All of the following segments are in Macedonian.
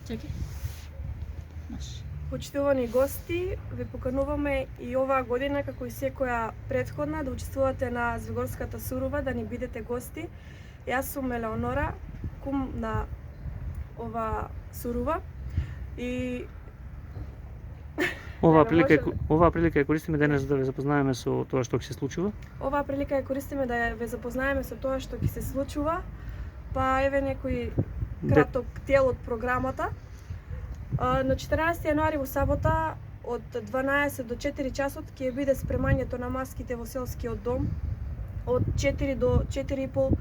Чекай. Маш. Почитувани гости, ве покануваме и оваа година, како и секоја претходна, да учествувате на Звигорската сурува, да ни бидете гости. Јас сум Елеонора, кум на ова сурува и Оваа прилика ја користиме денес да ве запознаеме со тоа што ќе се случува. Оваа прилика ја користиме да ве запознаеме со тоа што ќе се случува, па еве некој краток дел од програмата. На 14 јануари во сабота од 12 до 4 часот ќе биде спремањето на маските во селскиот дом. Од 4 до 4:30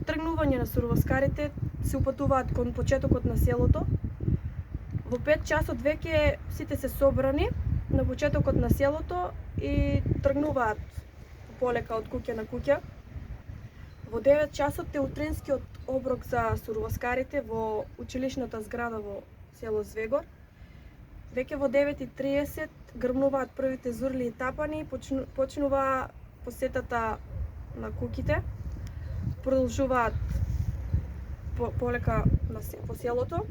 тргнување на сурвоскарите се упатуваат кон почетокот на селото. Во 5 часот веќе сите се собрани на почетокот на селото и тргнуваат полека од куќа на куќа. Во 9 часот е утринскиот оброк за сурвоскарите во училишната зграда во село Звегор. Веќе во 9:30 грмнуваат првите зурли и тапани, почнува посетата на куќите. Продолжуваат полека по селото.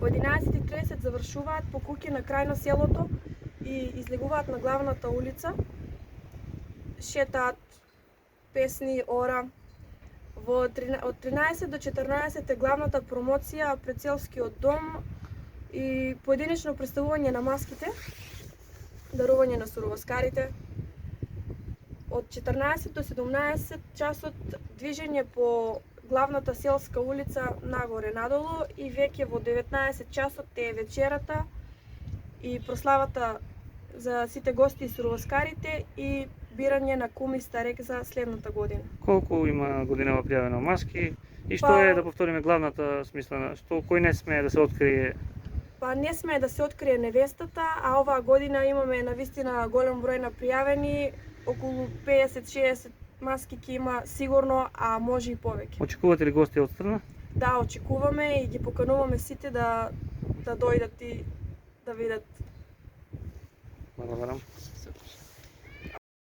Во 11:30 завршуваат по куќи на крај на селото и излегуваат на главната улица. Шетаат, песни, ора. Од 13 до 14 е главната промоција пред селскиот дом и поединечно представување на маските, дарување на сурвоскарите. Од 14 до 17 часот движење по главната селска улица нагоре надолу и веќе во 19 часот е вечерата и прославата за сите гости и сурвоскарите и бирање на кум и старек за следната година. Колку има годинава пријавено маски и што е, да повториме, главната смисла, кој не смее да се открие? Па не смее да се открие невестата, а оваа година имаме навистина голем број на пријавени, околу 50-60 маски ќе има сигурно, а може и повеќе. Очекувате ли гости од страна? Да, очекуваме и ги покануваме сите да дојдат и да видат. Благодарам.